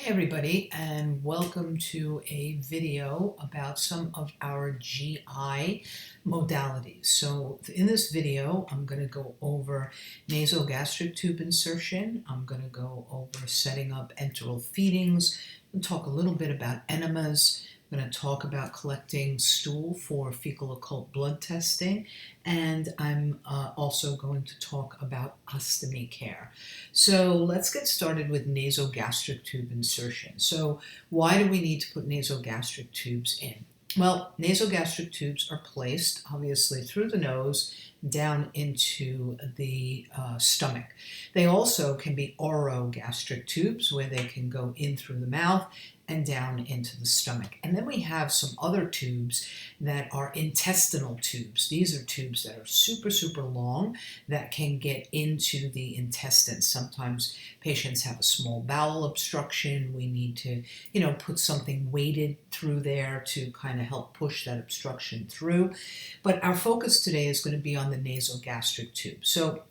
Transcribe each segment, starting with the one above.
Hi everybody, and welcome to a video about some of our GI modalities. So in this video, I'm going to go over nasogastric tube insertion. I'm going to go over setting up enteral feedings and talk a little bit about enemas. I'm going to talk about collecting stool for fecal occult blood testing, and I'm also going to talk about ostomy care. So let's get started with nasogastric tube insertion. So why do we need to put nasogastric tubes in? Well, nasogastric tubes are placed obviously through the nose down into the stomach. They also can be orogastric tubes where they can go in through the mouth and down into the stomach. And then we have some other tubes that are intestinal tubes. These are tubes that are super long that can get into the intestines. Sometimes patients have a small bowel obstruction. We need to, put something weighted through there to kind of help push that obstruction through. But our focus today is going to be on the nasogastric tube. So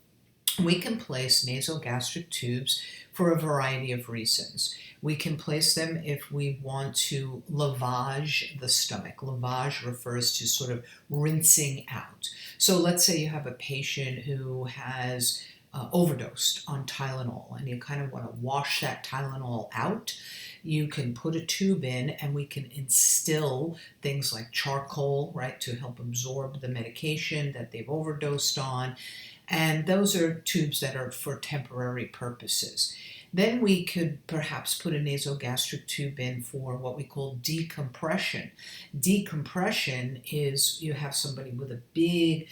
we can place nasogastric tubes for a variety of reasons. We can place them if we want to lavage the stomach. Lavage refers to sort of rinsing out. So let's say you have a patient who has overdosed on Tylenol and you kind of want to wash that Tylenol out. You can put a tube in and we can instill things like charcoal, right, to help absorb the medication that they've overdosed on. And those are tubes that are for temporary purposes. Then we could perhaps put a nasogastric tube in for what we call decompression. Decompression is you have somebody with a big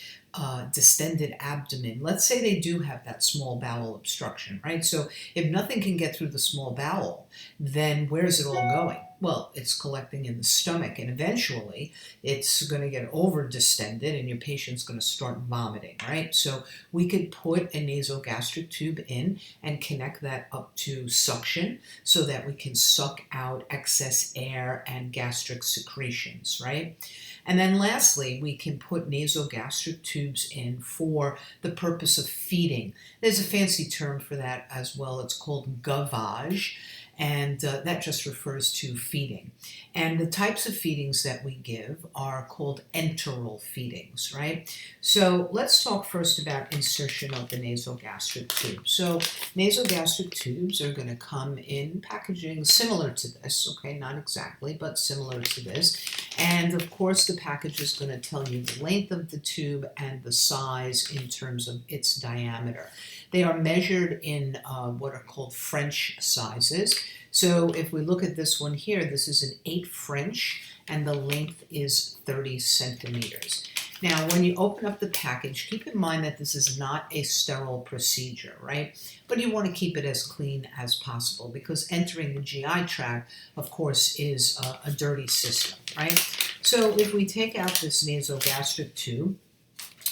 distended abdomen. Let's say they do have that small bowel obstruction, right? So if nothing can get through the small bowel, then where's it all going? Well, it's collecting in the stomach, and eventually it's going to get over distended and your patient's going to start vomiting, right? So we could put a nasogastric tube in and connect that up to suction so that we can suck out excess air and gastric secretions, right? And then lastly, we can put nasogastric tubes in for the purpose of feeding. There's a fancy term for that as well. It's called gavage. And that just refers to feeding. And the types of feedings that we give are called enteral feedings, right? So let's talk first about insertion of the nasogastric tube. So nasogastric tubes are going to come in packaging similar to this, okay, not exactly, but similar to this. And of course, the package is going to tell you the length of the tube and the size in terms of its diameter. They are measured in what are called French sizes. So if we look at this one here, this is an 8 French, and the length is 30 centimeters. Now, when you open up the package, keep in mind that this is not a sterile procedure, right? But you want to keep it as clean as possible because entering the GI tract, of course, is a dirty system, right? So if we take out this nasogastric tube,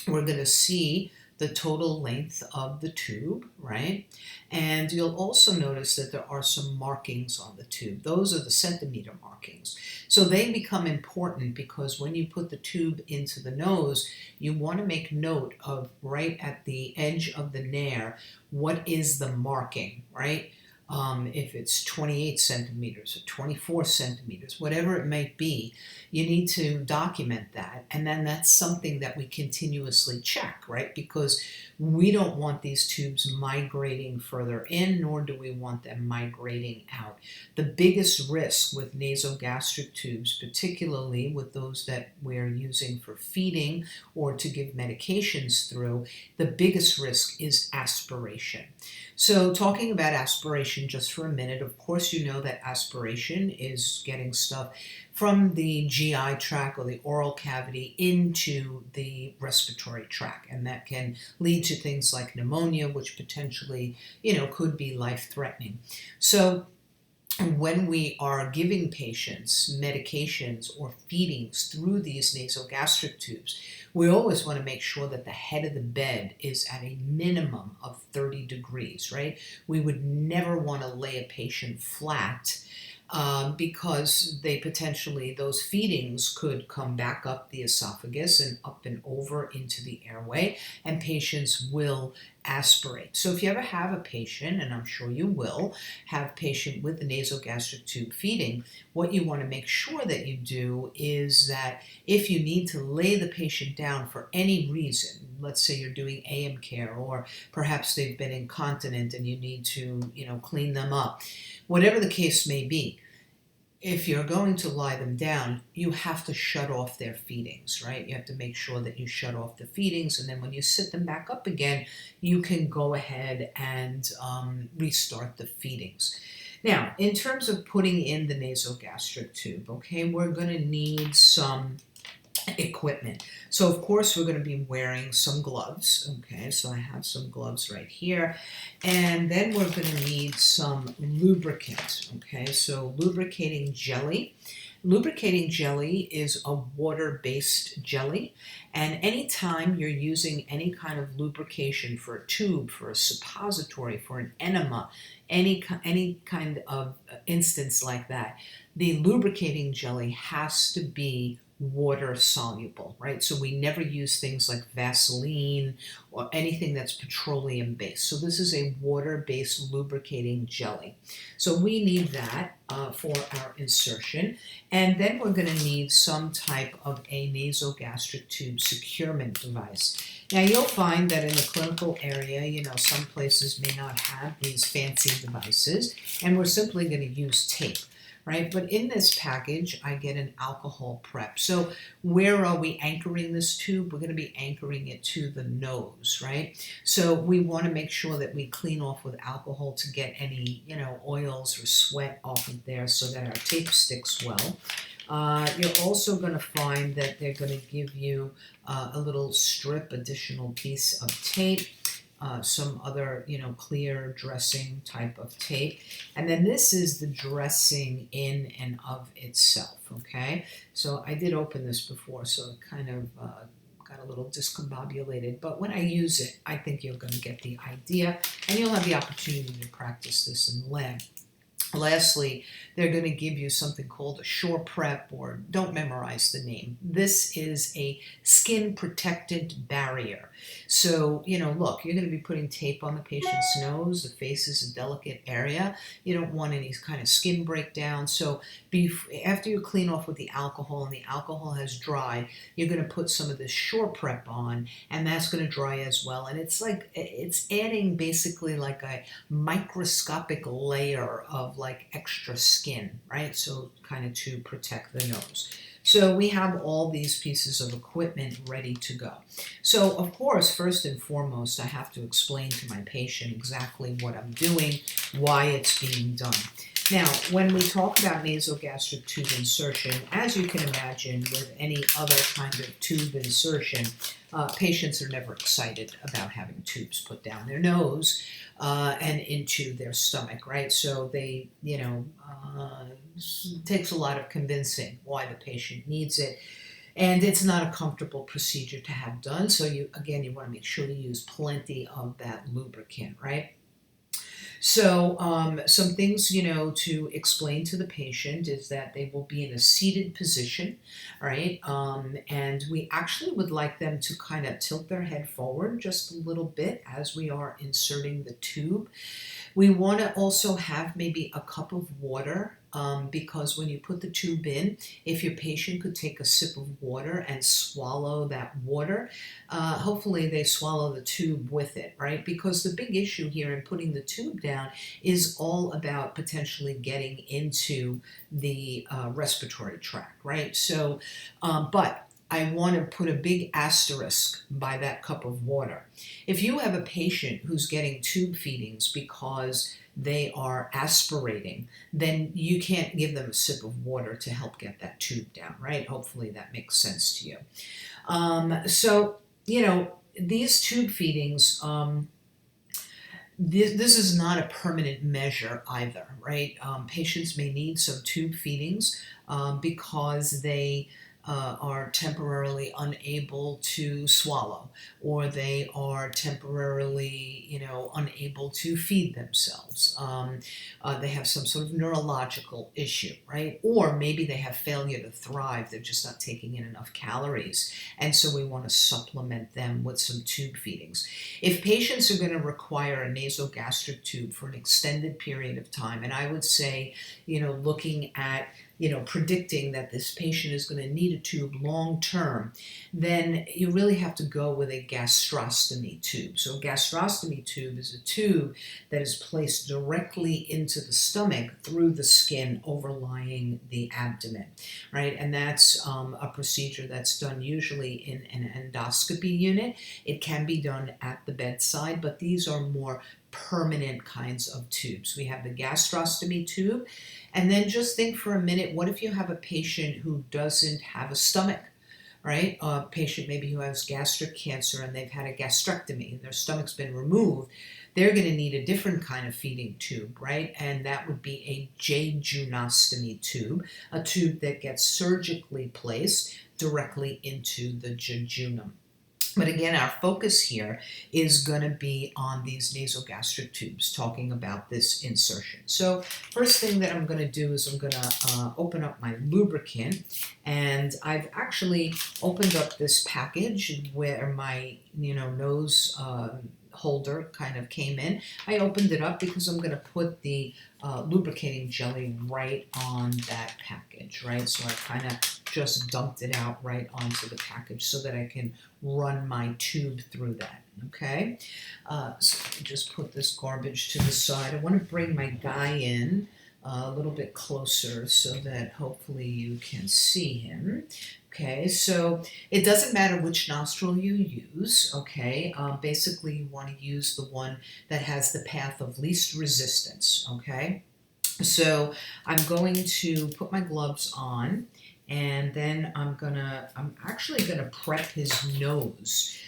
we're going to see the total length of the tube, right? And you'll also notice that there are some markings on the tube. Those are the centimeter markings. So they become important because when you put the tube into the nose, you want to make note of right at the edge of the nair, what is the marking, right? If it's 28 centimeters or 24 centimeters, whatever it might be, you need to document that. And then that's something that we continuously check, right? Because we don't want these tubes migrating further in, nor do we want them migrating out. The biggest risk with nasogastric tubes, particularly with those that we're using for feeding or to give medications through, the biggest risk is aspiration. So talking about aspiration just for a minute, of course you know that aspiration is getting stuff from the GI tract or the oral cavity into the respiratory tract, and that can lead to things like pneumonia, which potentially, could be life-threatening. So when we are giving patients medications or feedings through these nasogastric tubes, we always want to make sure that the head of the bed is at a minimum of 30 degrees, right? We would never want to lay a patient flat because those feedings could come back up the esophagus and up and over into the airway, and patients will aspirate. So if you ever have a patient, and I'm sure you will have a patient with the nasogastric tube feeding, what you want to make sure that you do is that if you need to lay the patient down for any reason, let's say you're doing AM care, or perhaps they've been incontinent and you need to, clean them up, whatever the case may be, if you're going to lie them down, you have to shut off their feedings, right? You have to make sure that you shut off the feedings, and then when you sit them back up again, you can go ahead and restart the feedings. Now, in terms of putting in the nasogastric tube, okay, we're going to need some equipment. So of course we're going to be wearing some gloves. Okay, so I have some gloves right here, and then we're going to need some lubricant. Okay, so lubricating jelly. Lubricating jelly is a water-based jelly, and anytime you're using any kind of lubrication for a tube, for a suppository, for an enema, any kind of instance like that, the lubricating jelly has to be water soluble, right? So we never use things like Vaseline or anything that's petroleum based. So this is a water-based lubricating jelly. So we need that for our insertion. And then we're going to need some type of a nasogastric tube securement device. Now you'll find that in the clinical area, some places may not have these fancy devices, and we're simply going to use tape. Right? But in this package, I get an alcohol prep. So where are we anchoring this tube? We're going to be anchoring it to the nose, right? So we want to make sure that we clean off with alcohol to get any, oils or sweat off of there so that our tape sticks well. You're also going to find that they're going to give you a little strip, additional piece of tape. Some other, clear dressing type of tape. And then this is the dressing in and of itself, okay? So I did open this before, so it kind of got a little discombobulated. But when I use it, I think you're going to get the idea, and you'll have the opportunity to practice this in the lab. Lastly, they're going to give you something called a shore prep, or don't memorize the name. This is a skin protected barrier. So, look, you're going to be putting tape on the patient's nose. The face is a delicate area. You don't want any kind of skin breakdown. So after you clean off with the alcohol and the alcohol has dried, you're going to put some of this shore prep on, and that's going to dry as well. And it's adding basically like a microscopic layer of like extra skin, right? So kind of to protect the nose. So we have all these pieces of equipment ready to go. So of course, first and foremost, I have to explain to my patient exactly what I'm doing, why it's being done. Now, when we talk about nasogastric tube insertion, as you can imagine with any other kind of tube insertion, patients are never excited about having tubes put down their nose and into their stomach, right? So they, it takes a lot of convincing why the patient needs it. And it's not a comfortable procedure to have done. So you want to make sure you use plenty of that lubricant, right? So some things, to explain to the patient is that they will be in a seated position, right? And we actually would like them to kind of tilt their head forward just a little bit as we are inserting the tube. We want to also have maybe a cup of water because when you put the tube in, if your patient could take a sip of water and swallow that water, hopefully they swallow the tube with it, right? Because the big issue here in putting the tube down is all about potentially getting into the respiratory tract, right? So, but I want to put a big asterisk by that cup of water. If you have a patient who's getting tube feedings because they are aspirating, then you can't give them a sip of water to help get that tube down, right? Hopefully that makes sense to you. So, these tube feedings, this is not a permanent measure either, right? Patients may need some tube feedings because they are temporarily unable to swallow, or they are temporarily, unable to feed themselves. They have some sort of neurological issue, right? Or maybe they have failure to thrive. They're just not taking in enough calories. And so we want to supplement them with some tube feedings. If patients are going to require a nasogastric tube for an extended period of time, and I would say, looking at predicting that this patient is going to need a tube long term, then you really have to go with a gastrostomy tube. So a gastrostomy tube is a tube that is placed directly into the stomach through the skin overlying the abdomen, right? And that's a procedure that's done usually in an endoscopy unit. It can be done at the bedside, but these are more permanent kinds of tubes. We have the gastrostomy tube, and then just think for a minute, what if you have a patient who doesn't have a stomach, right? A patient maybe who has gastric cancer and they've had a gastrectomy and their stomach's been removed. They're going to need a different kind of feeding tube, right? And that would be a jejunostomy tube, a tube that gets surgically placed directly into the jejunum. But again, our focus here is going to be on these nasogastric tubes, talking about this insertion. So first thing that I'm going to do is I'm going to open up my lubricant, and I've actually opened up this package where my nose holder kind of came in. I opened it up because I'm going to put the lubricating jelly right on that package, right? So I kind of just dumped it out right onto the package so that I can run my tube through that, okay? So let me just put this garbage to the side. I want to bring my guy in a little bit closer so that hopefully you can see him. Okay, so it doesn't matter which nostril you use, okay? Basically, you want to use the one that has the path of least resistance, okay? So I'm going to put my gloves on, and then I'm actually gonna prep his nose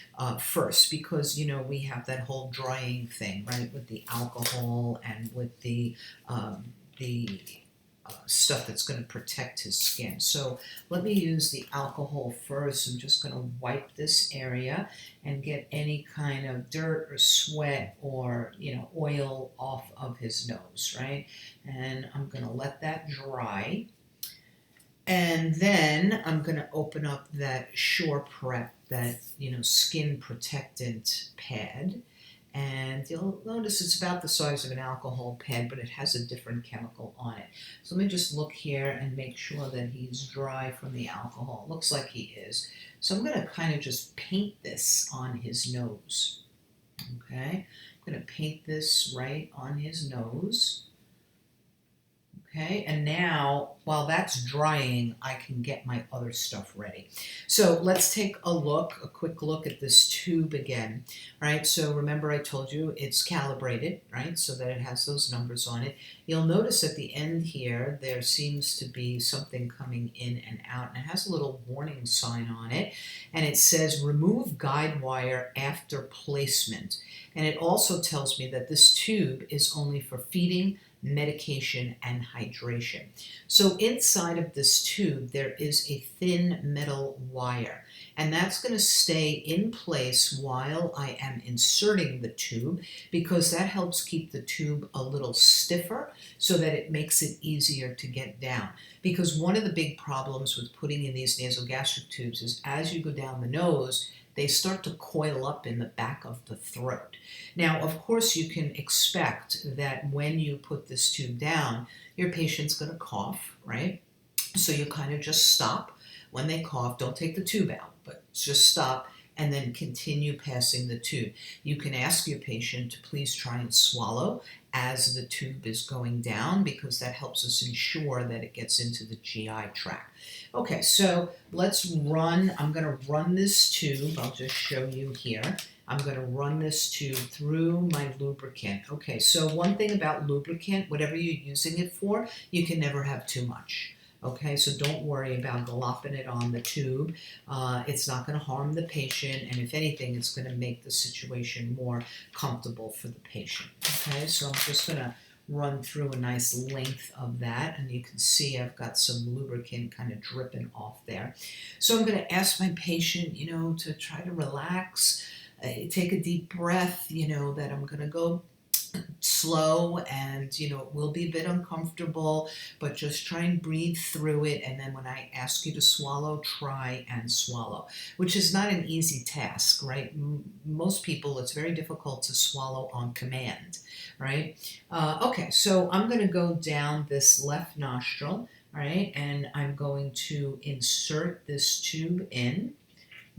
first, because we have that whole drying thing, right, with the alcohol and with the stuff that's going to protect his skin. So let me use the alcohol first. I'm just going to wipe this area and get any kind of dirt or sweat or oil off of his nose, right? And I'm going to let that dry. And then I'm going to open up that Shore Prep, that skin protectant pad. And you'll notice it's about the size of an alcohol pad, but it has a different chemical on it. So let me just look here and make sure that he's dry from the alcohol. It looks like he is. So I'm going to kind of just paint this on his nose. Okay, I'm going to paint this right on his nose. Okay, and now while that's drying, I can get my other stuff ready. So let's take a quick look at this tube again, right? So remember I told you it's calibrated, right? So that it has those numbers on it. You'll notice at the end here, there seems to be something coming in and out, and it has a little warning sign on it, and it says remove guide wire after placement. And it also tells me that this tube is only for feeding, medication, and hydration. So inside of this tube there is a thin metal wire, and that's going to stay in place while I am inserting the tube, because that helps keep the tube a little stiffer so that it makes it easier to get down. Because one of the big problems with putting in these nasogastric tubes is as you go down the nose, they start to coil up in the back of the throat. Now, of course, you can expect that when you put this tube down, your patient's going to cough, right? So you kind of just stop when they cough. Don't take the tube out, but just stop and then continue passing the tube. You can ask your patient to please try and swallow as the tube is going down, because that helps us ensure that it gets into the GI tract. Okay, so let's run. I'm going to run this tube. I'll just show you here. I'm going to run this tube through my lubricant. Okay, so one thing about lubricant, whatever you're using it for, you can never have too much. Okay, so don't worry about glopping it on the tube. It's not going to harm the patient, and if anything, it's going to make the situation more comfortable for the patient. Okay, so I'm just going to run through a nice length of that, and you can see I've got some lubricant kind of dripping off there. So I'm going to ask my patient, to try to relax, take a deep breath, that I'm going to go slow, and it will be a bit uncomfortable, but just try and breathe through it. And then when I ask you to swallow, try and swallow, which is not an easy task, right? Most people, it's very difficult to swallow on command, right? Okay, so I'm going to go down this left nostril, right, and I'm going to insert this tube in,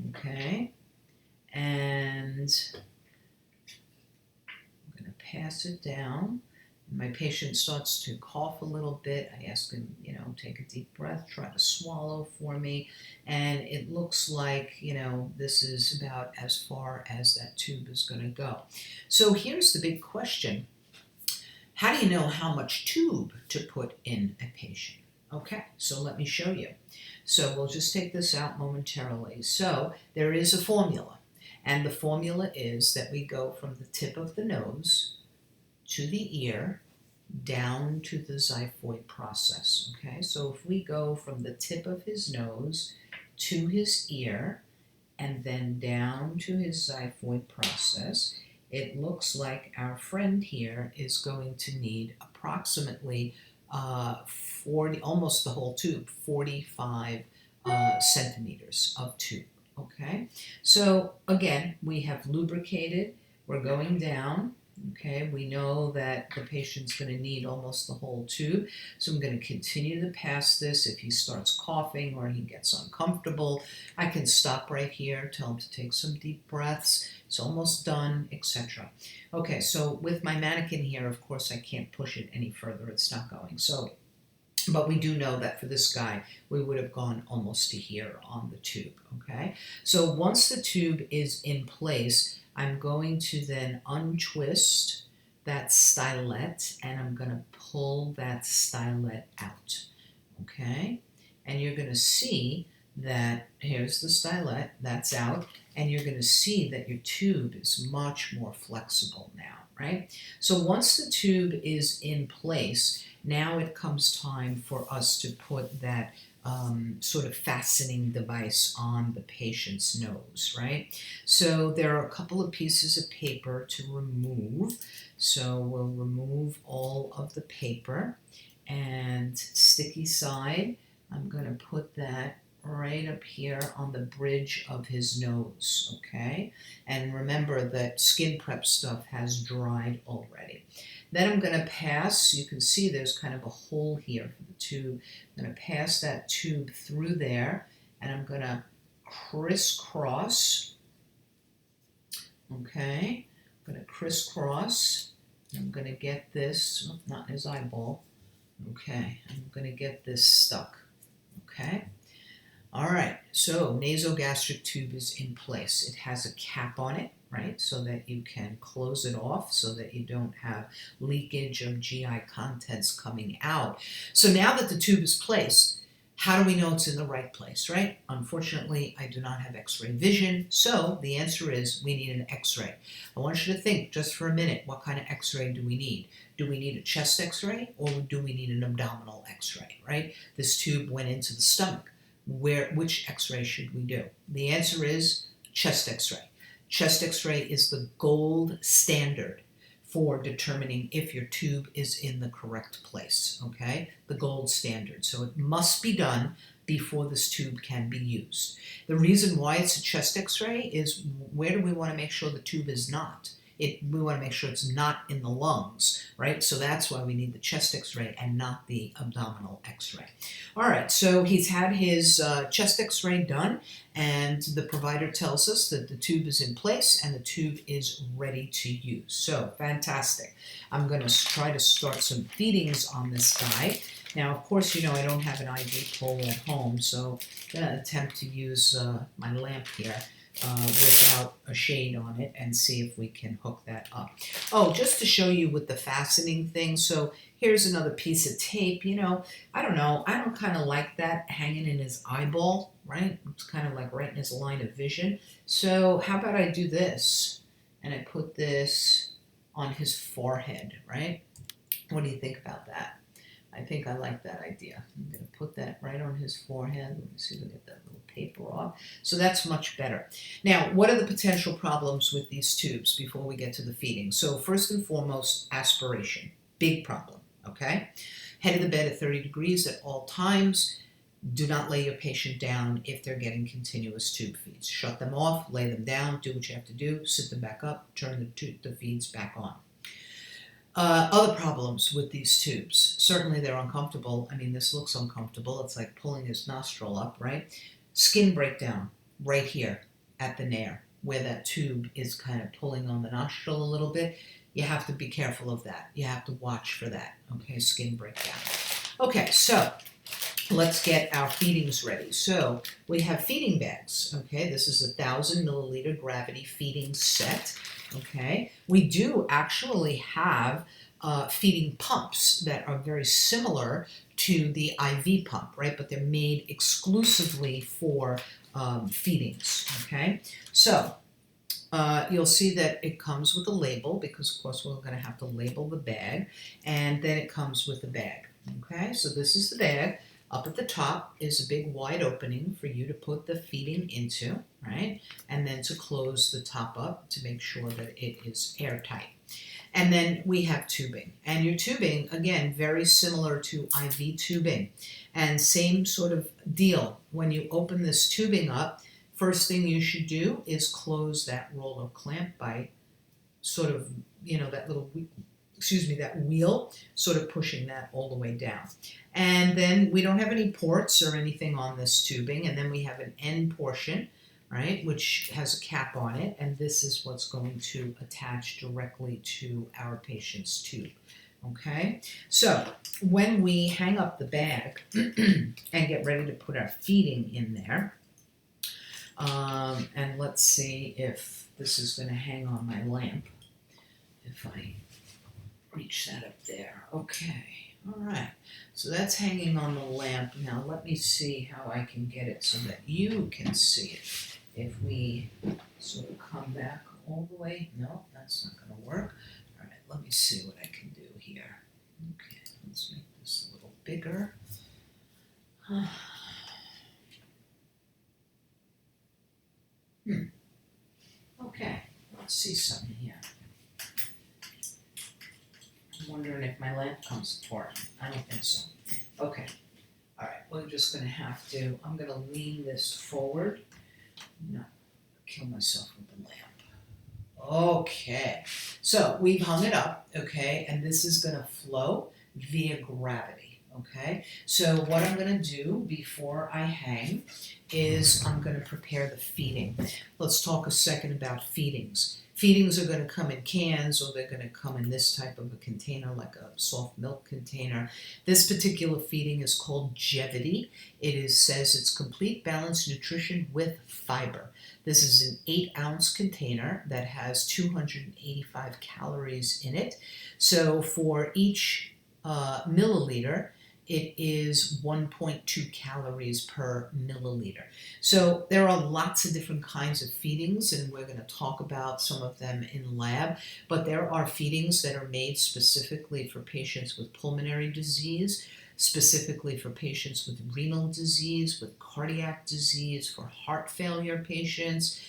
okay, and pass it down. My patient starts to cough a little bit. I ask him, take a deep breath, try to swallow for me. And it looks like, this is about as far as that tube is going to go. So here's the big question. How do you know how much tube to put in a patient? Okay, so let me show you. So we'll just take this out momentarily. So there is a formula. And the formula is that we go from the tip of the nose to the ear, down to the xiphoid process, okay? So if we go from the tip of his nose to his ear, and then down to his xiphoid process, it looks like our friend here is going to need approximately 40, almost the whole tube, 45 centimeters of tube, okay? So again, we have lubricated, we're going down. Okay, we know that the patient's going to need almost the whole tube, so I'm going to continue to pass this. If he starts coughing or he gets uncomfortable, I can stop right here, tell him to take some deep breaths, it's almost done, etc. Okay, so with my mannequin here, of course, I can't push it any further, it's not going. So, but we do know that for this guy, we would have gone almost to here on the tube, okay? So once the tube is in place, I'm going to then untwist that stylet, and I'm going to pull that stylet out, okay? And you're going to see that here's the stylet, that's out, and you're going to see that your tube is much more flexible now, right? So once the tube is in place, now it comes time for us to put that sort of fastening device on the patient's nose, right? So there are a couple of pieces of paper to remove. So we'll remove all of the paper, and sticky side, I'm going to put that right up here on the bridge of his nose, okay? And remember that skin prep stuff has dried already. Then I'm going to pass, you can see there's kind of a hole here for the tube. I'm going to pass that tube through there, and I'm going to crisscross, okay? I'm going to crisscross, and I'm going to get this, not in his eyeball, okay? I'm going to get this stuck, okay? All right, so nasogastric tube is in place. It has a cap on it, right, so that you can close it off so that you don't have leakage of GI contents coming out. So now that the tube is placed, how do we know it's in the right place, right? Unfortunately, I do not have x-ray vision, so the answer is we need an x-ray. I want you to think just for a minute, what kind of x-ray do we need? Do we need a chest x-ray, or do we need an abdominal x-ray, right? This tube went into the stomach. Which x-ray should we do? The answer is chest x-ray. Chest x-ray is the gold standard for determining if your tube is in the correct place, okay? The gold standard. So it must be done before this tube can be used. The reason why it's a chest x-ray is where do we want to make sure the tube is not? We want to make sure it's not in the lungs, right? So that's why we need the chest x-ray and not the abdominal x-ray. All right, so he's had his chest x-ray done, and the provider tells us that the tube is in place and the tube is ready to use. So fantastic. I'm going to try to start some feedings on this guy. Now, of course, I don't have an IV pole at home, so I'm going to attempt to use my lamp here. Without a shade on it, and see if we can hook that up. Oh, just to show you with the fastening thing, so here's another piece of tape. I don't know, I don't kind of like that hanging in his eyeball, right? It's kind of like right in his line of vision. So how about I do this, and I put this on his forehead, right? What do you think about that? I think I like that idea. I'm going to put that right on his forehead. Let me see if we get that little paper off. So that's much better. Now, what are the potential problems with these tubes before we get to the feeding? So first and foremost, aspiration. Big problem, okay? Head of the bed at 30 degrees at all times. Do not lay your patient down if they're getting continuous tube feeds. Shut them off, lay them down, do what you have to do, sit them back up, turn the feeds back on. Other problems with these tubes. Certainly they're uncomfortable. I mean, this looks uncomfortable. It's like pulling his nostril up, right? Skin breakdown right here at the nair, where that tube is kind of pulling on the nostril a little bit. You have to be careful of that. You have to watch for that, okay? Skin breakdown. Okay, so let's get our feedings ready. So we have feeding bags, okay? This is 1,000 milliliter gravity feeding set. Okay, we do actually have feeding pumps that are very similar to the IV pump, right? But they're made exclusively for feedings, okay? So you'll see that it comes with a label because, of course, we're going to have to label the bag, and then it comes with the bag, okay? So this is the bag. Up at the top is a big wide opening for you to put the feeding into, right? And then to close the top up to make sure that it is airtight. And then we have tubing. And your tubing, again, very similar to IV tubing. And same sort of deal. When you open this tubing up, first thing you should do is close that roller clamp by sort of, that little, that wheel, sort of pushing that all the way down. And then we don't have any ports or anything on this tubing, and then we have an end portion, right, which has a cap on it, and this is what's going to attach directly to our patient's tube. Okay, so when we hang up the bag and get ready to put our feeding in there, and let's see if this is going to hang on my lamp, if I reach that up there. Okay, all right, so that's hanging on the lamp. Now let me see how I can get it so that you can see it. If we sort of come back all the way, no, that's not going to work. All right, let me see what I can do here. Okay, let's make this a little bigger. Okay, let's see something here. I'm wondering if my lamp comes apart. I don't think so. Okay. All right, we're just going to have to, I'm going to lean this forward. No, kill myself with the lamp. Okay, so we've hung it up, okay, and this is going to flow via gravity, okay? So what I'm going to do before I hang is I'm going to prepare the feeding. Let's talk a second about feedings. Feedings are going to come in cans, or they're going to come in this type of a container, like a soft milk container. This particular feeding is called Jevity. It says it's complete balanced nutrition with fiber. This is an 8-ounce container that has 285 calories in it. So for each milliliter, it is 1.2 calories per milliliter. So there are lots of different kinds of feedings, and we're going to talk about some of them in lab, but there are feedings that are made specifically for patients with pulmonary disease, specifically for patients with renal disease, with cardiac disease, for heart failure patients,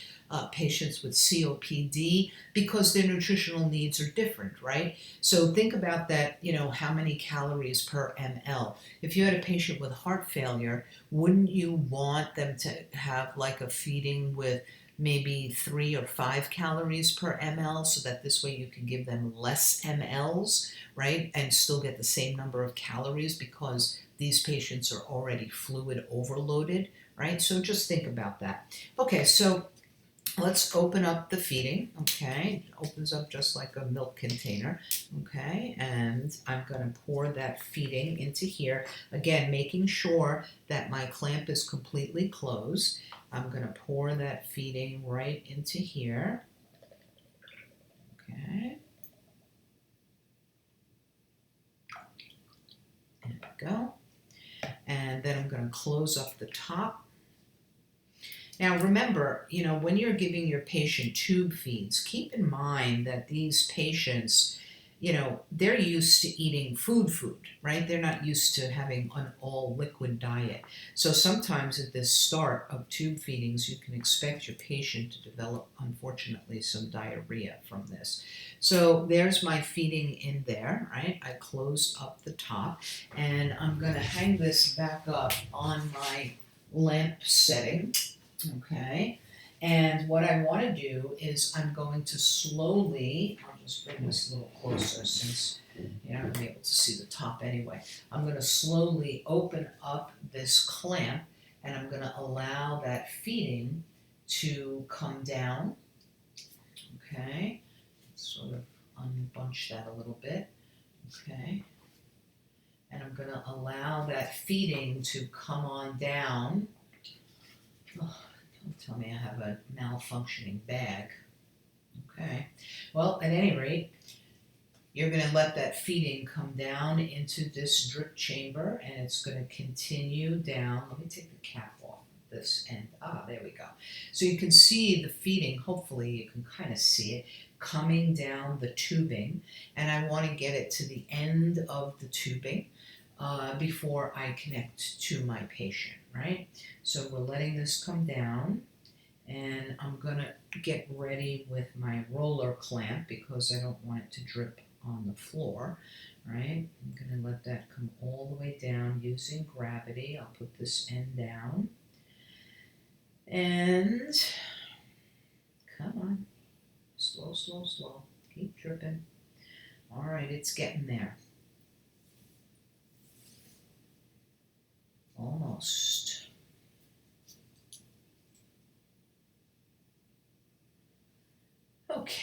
patients with COPD, because their nutritional needs are different, right? So think about that, how many calories per ml. If you had a patient with heart failure, wouldn't you want them to have like a feeding with maybe 3 or 5 calories per ml, so that this way you can give them less mLs, right, and still get the same number of calories, because these patients are already fluid overloaded, right? So just think about that. Okay, so let's open up the feeding, okay? It opens up just like a milk container, okay? And I'm going to pour that feeding into here. Again, making sure that my clamp is completely closed. I'm going to pour that feeding right into here, okay? There we go. And then I'm going to close up the top. Now remember, when you're giving your patient tube feeds, keep in mind that these patients, they're used to eating food, right? They're not used to having an all liquid diet. So sometimes at this start of tube feedings, you can expect your patient to develop, unfortunately, some diarrhea from this. So there's my feeding in there, right? I closed up the top, and I'm going to hang this back up on my lamp setting, okay? And what I want to do is I'm going to slowly, I'll just bring this a little closer since you're not going to be able to see the top anyway. I'm going to slowly open up this clamp, and I'm going to allow that feeding to come down, okay? Sort of unbunch that a little bit, okay? And I'm going to allow that feeding to come on down. Oh, don't tell me I have a malfunctioning bag. Okay. Well, at any rate, you're going to let that feeding come down into this drip chamber, and it's going to continue down. Let me take the cap off this end. There we go. So you can see the feeding, hopefully you can kind of see it, coming down the tubing, and I want to get it to the end of the tubing before I connect to my patient, right? So we're letting this come down, and I'm going to get ready with my roller clamp because I don't want it to drip on the floor, right? I'm going to let that come all the way down using gravity. I'll put this end down, and come on, slow, slow, slow, keep dripping. All right, it's getting there. Almost. Okay.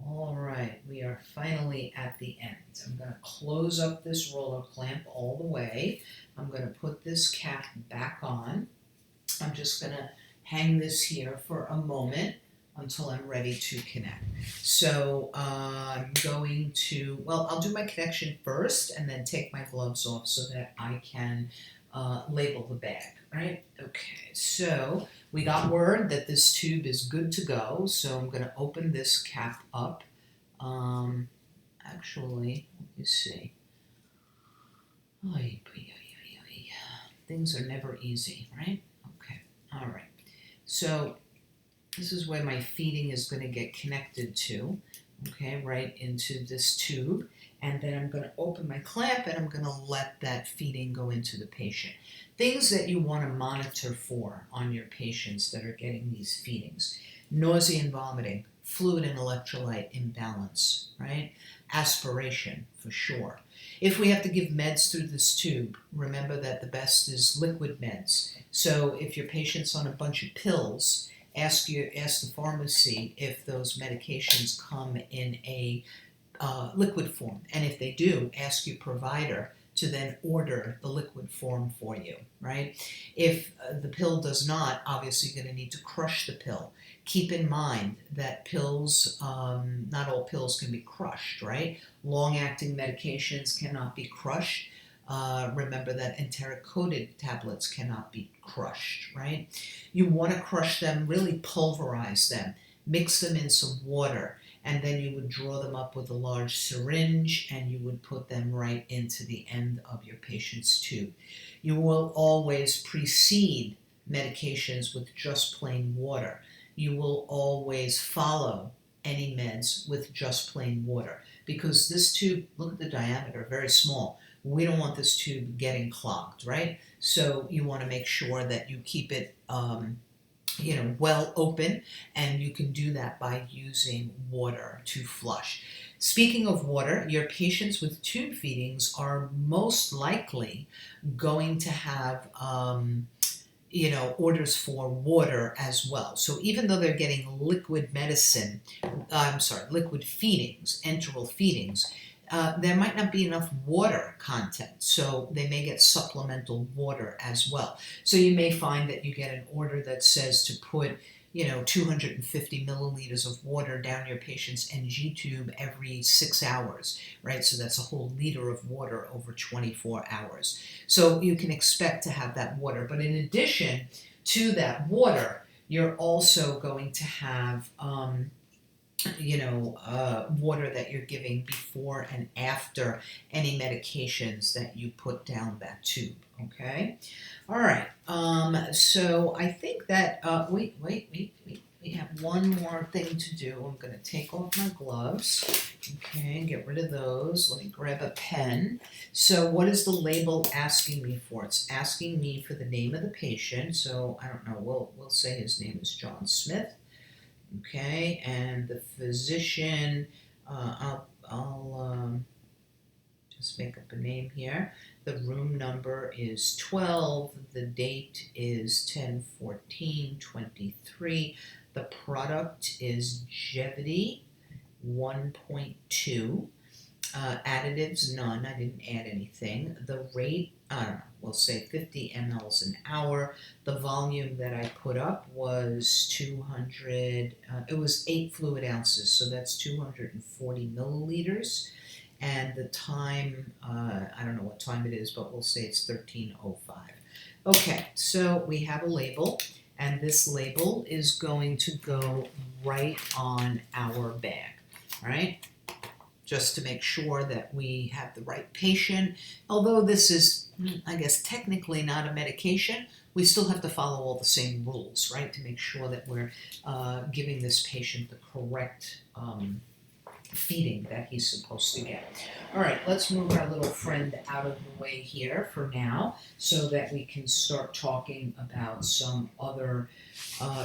All right, we are finally at the end. I'm going to close up this roller clamp all the way. I'm going to put this cap back on. I'm just going to hang this here for a moment until I'm ready to connect. So I'm going to, well, I'll do my connection first and then take my gloves off so that I can label the bag, right? Okay, so we got word that this tube is good to go, so I'm going to open this cap up. Actually, let me see. Things are never easy, right? Okay, all right. So this is where my feeding is going to get connected to, okay, right into this tube. And then I'm going to open my clamp and I'm going to let that feeding go into the patient. Things that you want to monitor for on your patients that are getting these feedings: nausea and vomiting, fluid and electrolyte imbalance, right? Aspiration, for sure. If we have to give meds through this tube, remember that the best is liquid meds. So if your patient's on a bunch of pills, ask the pharmacy if those medications come in a liquid form. And if they do, ask your provider to then order the liquid form for you, right? If the pill does not, obviously you're going to need to crush the pill. Keep in mind that pills, not all pills can be crushed, right? Long-acting medications cannot be crushed. Remember that enteric-coated tablets cannot be crushed, right? You want to crush them, really pulverize them, mix them in some water, and then you would draw them up with a large syringe and you would put them right into the end of your patient's tube. You will always precede medications with just plain water. You will always follow any meds with just plain water, because this tube, look at the diameter, very small. We don't want this tube getting clogged, right? So you want to make sure that you keep it well open, and you can do that by using water to flush. Speaking of water, your patients with tube feedings are most likely going to have orders for water as well. So even though they're getting liquid liquid feedings, enteral feedings, there might not be enough water content, so they may get supplemental water as well. So you may find that you get an order that says to put 250 milliliters of water down your patient's NG tube every 6 hours, right? So that's a whole liter of water over 24 hours. So you can expect to have that water. But in addition to that water, You're also going to have water that you're giving before and after any medications that you put down that tube, okay? All right, so I think that, wait, we have one more thing to do. I'm gonna take off my gloves, okay, and get rid of those. Let me grab a pen. So what is the label asking me for? It's asking me for the name of the patient, so I don't know, we'll say his name is John Smith. Okay, and the physician, I'll just make up a name here. The room number is 12. The date is 10/14/23. The product is Jevity 1.2. Additives, none. I didn't add anything. The rate, I don't know, we'll say 50 mLs an hour. The volume that I put up was 200, it was 8 fluid ounces, so that's 240 milliliters. And the time, I don't know what time it is, but we'll say it's 13:05. Okay, so we have a label, and this label is going to go right on our bag, all right? Just to make sure that we have the right patient. Although this is, I guess, technically not a medication, we still have to follow all the same rules, right, to make sure that we're giving this patient the correct feeding that he's supposed to get. All right, let's move our little friend out of the way here for now so that we can start talking about some other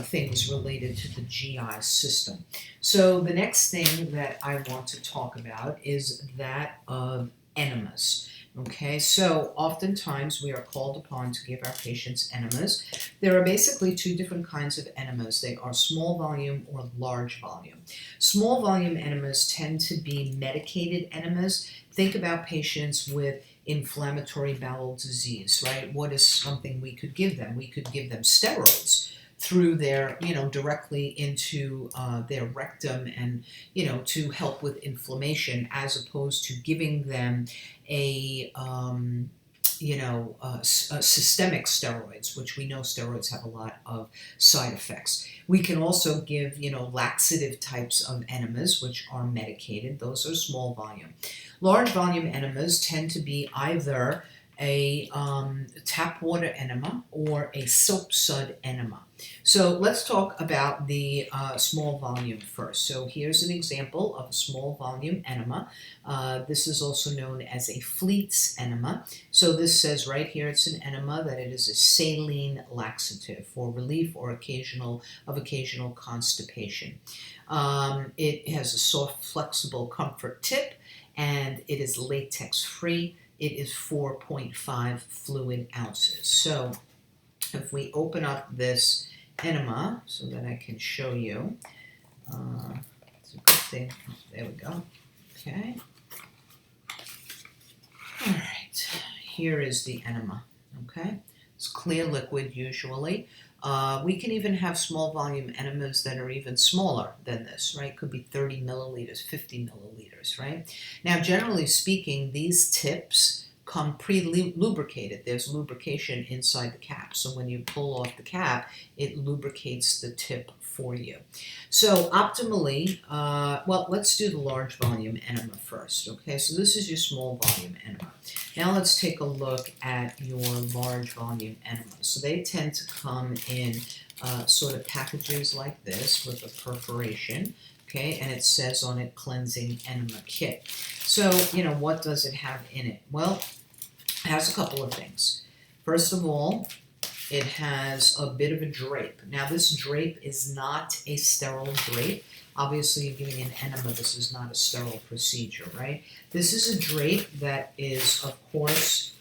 things related to the GI system. So the next thing that I want to talk about is that of enemas. Okay, so oftentimes we are called upon to give our patients enemas. There are basically two different kinds of enemas. They are small volume or large volume. Small volume enemas tend to be medicated enemas. Think about patients with inflammatory bowel disease, right? What is something we could give them? We could give them steroids through their, directly into their rectum and, to help with inflammation, as opposed to giving them a systemic steroids, which we know steroids have a lot of side effects. We can also give, laxative types of enemas, which are medicated. Those are small volume. Large volume enemas tend to be either a tap water enema or a soap sud enema. So let's talk about the small volume first. So here's an example of a small volume enema. This is also known as a Fleet's enema. So this says right here it's an enema that it is a saline laxative for relief or occasional constipation. It has a soft, flexible comfort tip, and it is latex free. It is 4.5 fluid ounces. So if we open up this enema so that I can show you, it's a good thing. There we go. Okay. All right. Here is the enema. Okay. It's clear liquid usually. We can even have small volume enemas that are even smaller than this, right? Could be 30 milliliters, 50 milliliters, right? Now, generally speaking, these tips come pre-lubricated. There's lubrication inside the cap. So when you pull off the cap, it lubricates the tip for you. So optimally, well, let's do the large volume enema first. Okay, so this is your small volume enema. Now let's take a look at your large volume enema. So they tend to come in sort of packages like this with a perforation. Okay, and it says on it cleansing enema kit. So, what does it have in it? Well, it has a couple of things. First of all, it has a bit of a drape. Now, this drape is not a sterile drape. Obviously, you're giving an enema. This is not a sterile procedure, right? This is a drape that is, of course,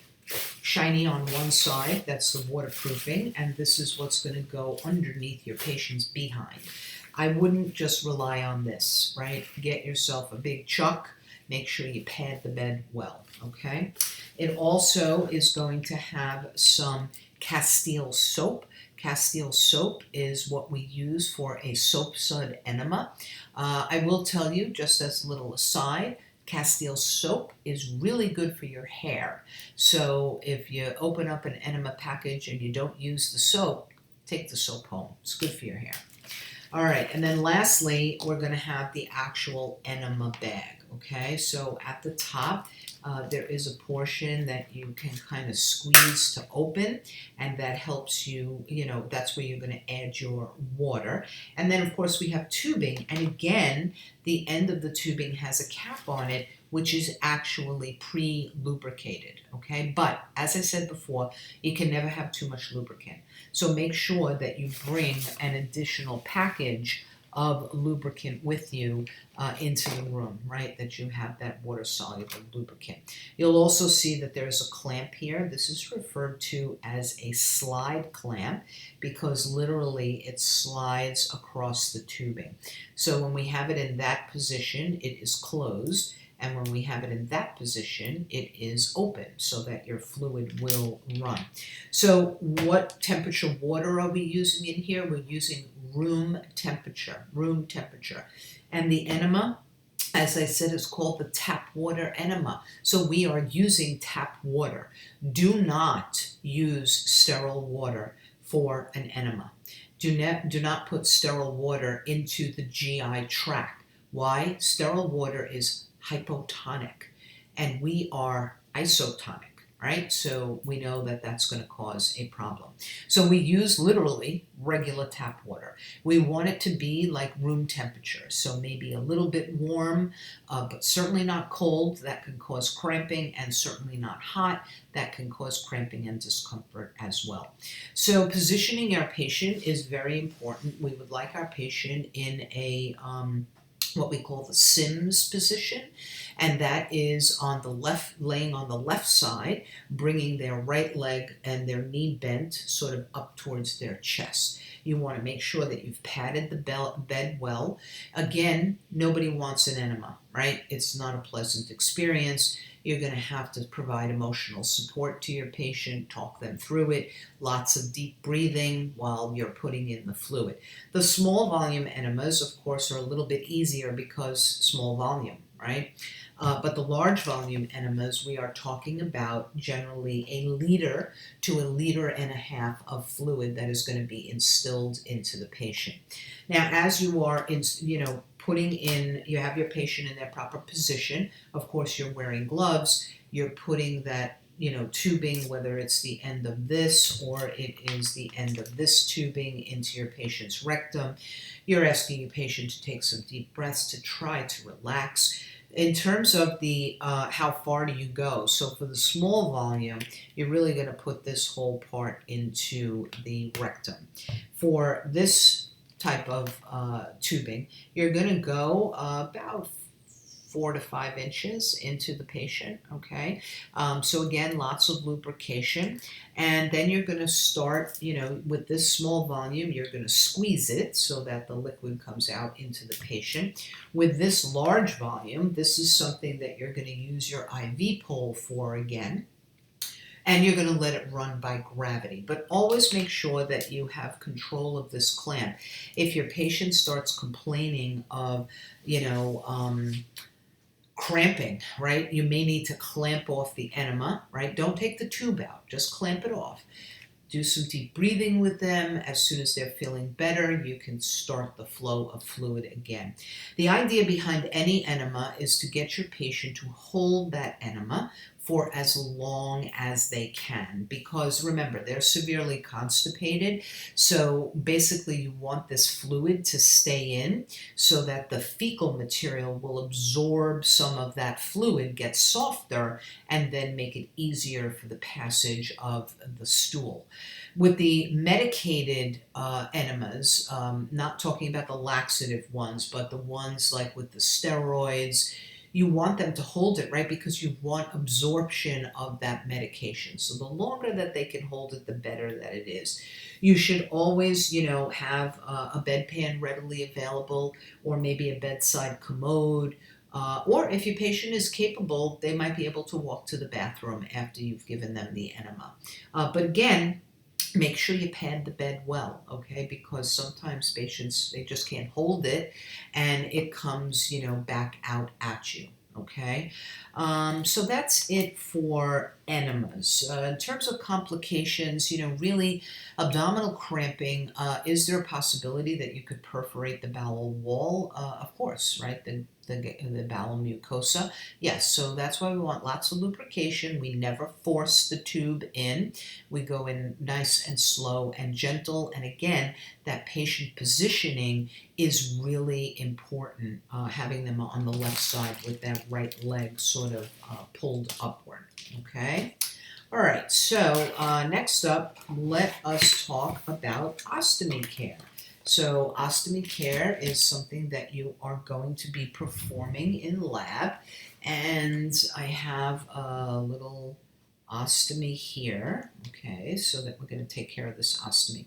shiny on one side. That's the waterproofing. And this is what's going to go underneath your patient's behind. I wouldn't just rely on this, right? Get yourself a big chuck. Make sure you pad the bed well, okay? It also is going to have some Castile soap. Castile soap is what we use for a soap sud enema. I will tell you, just as a little aside, Castile soap is really good for your hair. So if you open up an enema package and you don't use the soap, take the soap home. It's good for your hair. All right, and then lastly, we're going to have the actual enema bag, okay? So at the top, there is a portion that you can kind of squeeze to open, and that helps you, that's where you're going to add your water. And then, of course, we have tubing, and again, the end of the tubing has a cap on it, which is actually pre-lubricated, okay? But, as I said before, you can never have too much lubricant. So make sure that you bring an additional package of lubricant with you into the room, right? That you have that water-soluble lubricant. You'll also see that there's a clamp here. This is referred to as a slide clamp because literally it slides across the tubing. So when we have it in that position, it is closed. And when we have it in that position, it is open so that your fluid will run. So what temperature water are we using in here? We're using room temperature. And the enema, as I said, is called the tap water enema. So we are using tap water. Do not use sterile water for an enema. Do not put sterile water into the GI tract. Why? Sterile water is hypotonic, and we are isotonic, right? So we know that that's going to cause a problem. So we use literally regular tap water. We want it to be like room temperature, so maybe a little bit warm, but certainly not cold. That can cause cramping, and certainly not hot. That can cause cramping and discomfort as well. So positioning our patient is very important. We would like our patient in a what we call the Sims position, and that is on the left, laying on the left side, bringing their right leg and their knee bent sort of up towards their chest. You want to make sure that you've padded the bed well. Again, nobody wants an enema, right? It's not a pleasant experience. You're going to have to provide emotional support to your patient, talk them through it, lots of deep breathing while you're putting in the fluid. The small volume enemas, of course, are a little bit easier because small volume, right? But the large volume enemas, we are talking about generally 1 liter to 1.5 liters of fluid that is going to be instilled into the patient. Now, as you are, putting in, you have your patient in their proper position. Of course, you're wearing gloves. You're putting that, tubing, whether it's the end of this or it is the end of this tubing, into your patient's rectum. You're asking your patient to take some deep breaths to try to relax. In terms of the how far do you go? So for the small volume, you're really going to put this whole part into the rectum. For this type of tubing, you're going to go about 4 to 5 inches into the patient, okay? So again, lots of lubrication. And then you're going to start, with this small volume, you're going to squeeze it so that the liquid comes out into the patient. With this large volume, this is something that you're going to use your IV pole for again. And you're going to let it run by gravity. But always make sure that you have control of this clamp. If your patient starts complaining of, cramping, right? You may need to clamp off the enema, right? Don't take the tube out, just clamp it off. Do some deep breathing with them. As soon as they're feeling better, you can start the flow of fluid again. The idea behind any enema is to get your patient to hold that enema for as long as they can, because remember, they're severely constipated. So basically you want this fluid to stay in so that the fecal material will absorb some of that fluid, get softer, and then make it easier for the passage of the stool. With the medicated enemas, not talking about the laxative ones, but the ones like with the steroids, you want them to hold it, right? Because you want absorption of that medication. So the longer that they can hold it, the better that it is. You should always, have a bedpan readily available, or maybe a bedside commode. Or if your patient is capable, they might be able to walk to the bathroom after you've given them the enema. But again, make sure you pad the bed well, okay? Because sometimes patients, they just can't hold it and it comes, back out at you, okay? So that's it for enemas. In terms of complications, really abdominal cramping, is there a possibility that you could perforate the bowel wall? Of course, right? The bowel mucosa. Yes, so that's why we want lots of lubrication. We never force the tube in. We go in nice and slow and gentle. And again, that patient positioning is really important, having them on the left side with that right leg sort of pulled upward. Okay? All right, so next up, let us talk about ostomy care. So ostomy care is something that you are going to be performing in lab, and I have a little ostomy here, okay, so that we're going to take care of this ostomy.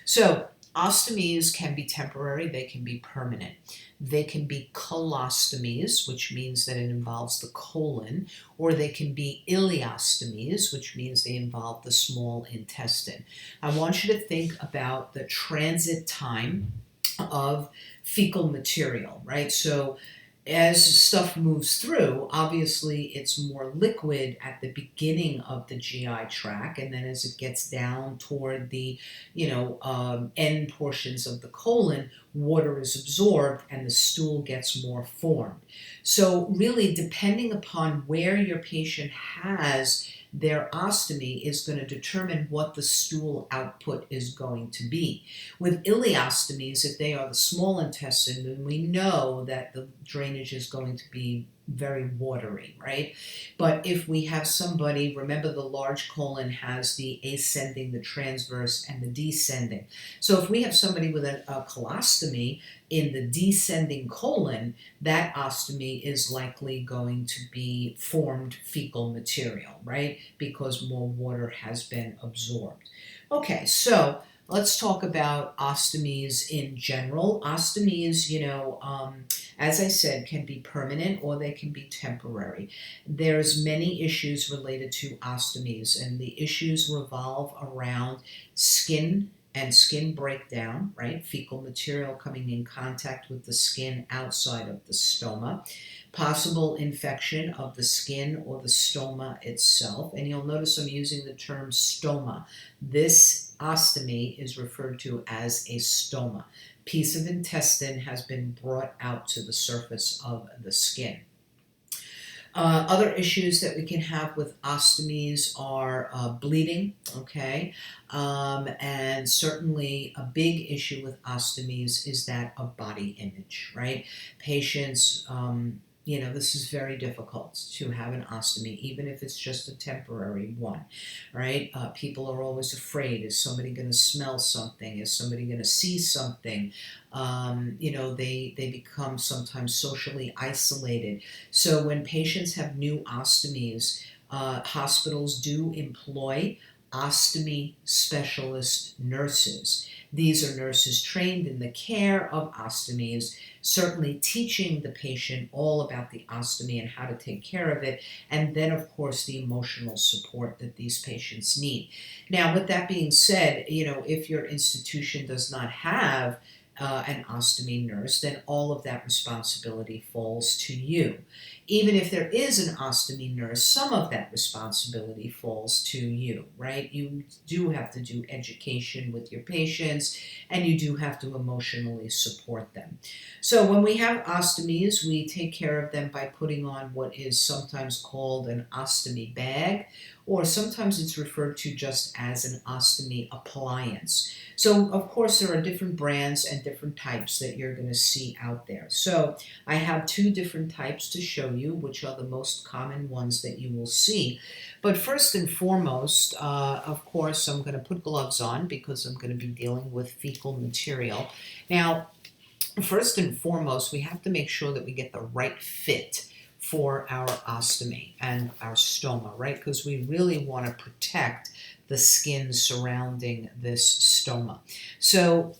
So ostomies can be temporary, they can be permanent. They can be colostomies, which means that it involves the colon, or they can be ileostomies, which means they involve the small intestine. I want you to think about the transit time of fecal material, right? So as stuff moves through, obviously it's more liquid at the beginning of the GI tract, and then as it gets down toward the, end portions of the colon, water is absorbed and the stool gets more formed. So really, depending upon where your patient has their ostomy is going to determine what the stool output is going to be. With ileostomies, if they are the small intestine, then we know that the drainage is going to be very watery, right? But if we have somebody, remember the large colon has the ascending, the transverse, and the descending. So if we have somebody with a colostomy in the descending colon, that ostomy is likely going to be formed fecal material, right? Because more water has been absorbed. Okay, so let's talk about ostomies in general. Ostomies, as I said, can be permanent or they can be temporary. There's many issues related to ostomies, and the issues revolve around skin and skin breakdown, right? Fecal material coming in contact with the skin outside of the stoma. Possible infection of the skin or the stoma itself. And you'll notice I'm using the term stoma. This ostomy is referred to as a stoma. Piece of intestine has been brought out to the surface of the skin. Other issues that we can have with ostomies are bleeding, okay? And certainly a big issue with ostomies is that of body image, right? Patients, this is very difficult to have an ostomy, even if it's just a temporary one, right? People are always afraid. Is somebody going to smell something? Is somebody going to see something? They become sometimes socially isolated. So when patients have new ostomies, hospitals do employ ostomy specialist nurses. These are nurses trained in the care of ostomies, certainly teaching the patient all about the ostomy and how to take care of it, and then, of course, the emotional support that these patients need. Now, with that being said, if your institution does not have an ostomy nurse, then all of that responsibility falls to you. Even if there is an ostomy nurse, some of that responsibility falls to you, right? You do have to do education with your patients, and you do have to emotionally support them. So when we have ostomies, we take care of them by putting on what is sometimes called an ostomy bag, or sometimes it's referred to just as an ostomy appliance. So, of course, there are different brands and different types that you're going to see out there. So, I have two different types to show you, which are the most common ones that you will see. But first and foremost, of course, I'm going to put gloves on because I'm going to be dealing with fecal material. Now, first and foremost, we have to make sure that we get the right fit for our ostomy and our stoma, right? Because we really want to protect the skin surrounding this stoma. So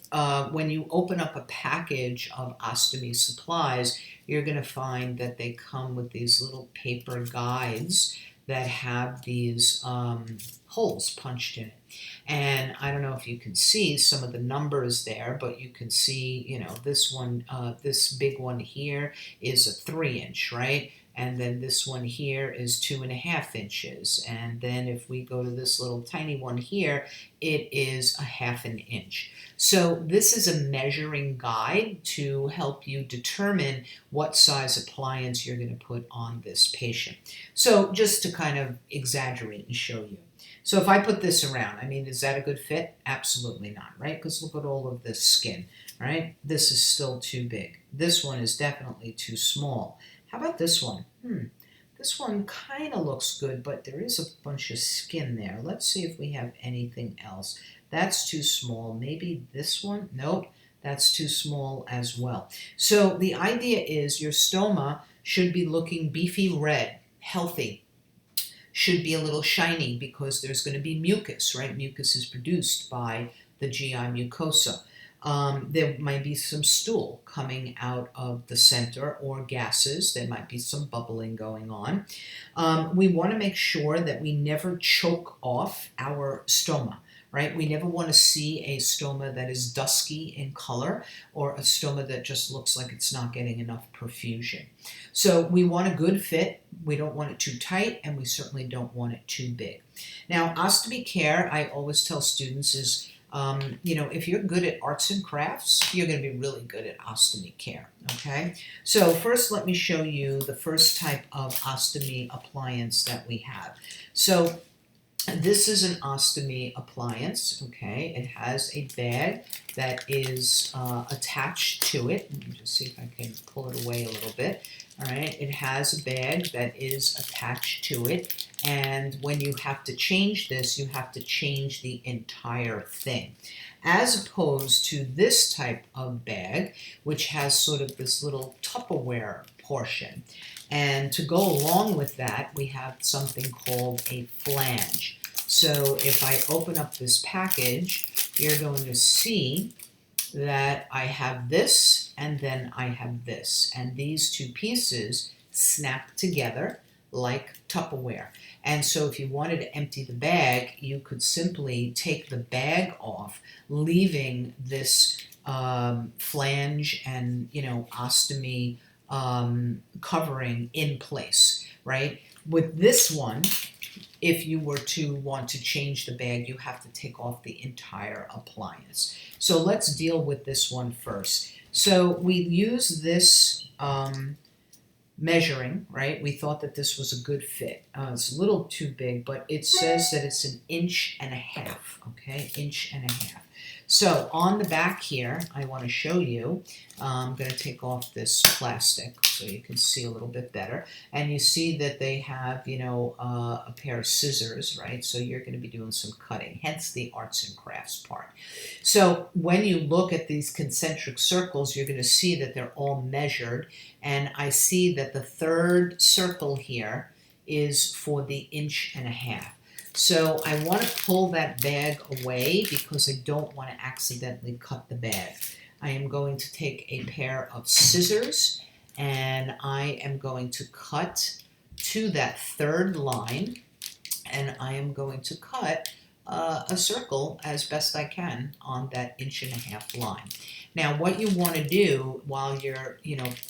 when you open up a package of ostomy supplies, you're going to find that they come with these little paper guides that have these holes punched in it. And I don't know if you can see some of the numbers there, but you can see, this one, this big one here is a 3-inch, right? and then this one here is 2.5 inches, and then if we go to this little tiny one here, it is 1/2 inch. So this is a measuring guide to help you determine what size appliance you're going to put on this patient. So just to kind of exaggerate and show you. So if I put this around, I mean, is that a good fit? Absolutely not, right? Because look at all of this skin, right? This is still too big. This one is definitely too small. How about this one? This one kind of looks good, but there is a bunch of skin there. Let's see if we have anything else. That's too small. Maybe this one? Nope, that's too small as well. So the idea is your stoma should be looking beefy red, healthy. Should be a little shiny because there's going to be mucus, right? Mucus is produced by the GI mucosa. There might be some stool coming out of the center or gases. There might be some bubbling going on. We want to make sure that we never choke off our stoma, right? We never want to see a stoma that is dusky in color or a stoma that just looks like it's not getting enough perfusion. So we want a good fit. We don't want it too tight, and we certainly don't want it too big. Now, ostomy care, I always tell students is, if you're good at arts and crafts, you're going to be really good at ostomy care, okay? So first, let me show you the first type of ostomy appliance that we have. So this is an ostomy appliance, okay? It has a bag that is attached to it. Let me just see if I can pull it away a little bit. All right, it has a bag that is attached to it, and when you have to change this, you have to change the entire thing. As opposed to this type of bag, which has sort of this little Tupperware portion. And to go along with that, we have something called a flange. So if I open up this package, you're going to see that I have this and then I have this. And these two pieces snap together like Tupperware. And so if you wanted to empty the bag, you could simply take the bag off, leaving this flange and, ostomy covering in place, right? With this one, if you were to want to change the bag, you have to take off the entire appliance. So let's deal with this one first. So we use this measuring, right? We thought that this was a good fit. It's a little too big, but it says that it's 1.5 inches, okay? 1.5 inches. So on the back here, I want to show you, I'm going to take off this plastic so you can see a little bit better. And you see that they have, a pair of scissors, right? So you're going to be doing some cutting, hence the arts and crafts part. So when you look at these concentric circles, you're going to see that they're all measured. And I see that the third circle here is for the 1.5 inches. So I want to pull that bag away because I don't want to accidentally cut the bag. I am going to take a pair of scissors and I am going to cut to that third line, and I am going to cut a circle as best I can on that 1.5 inch line. Now what you want to do while you're,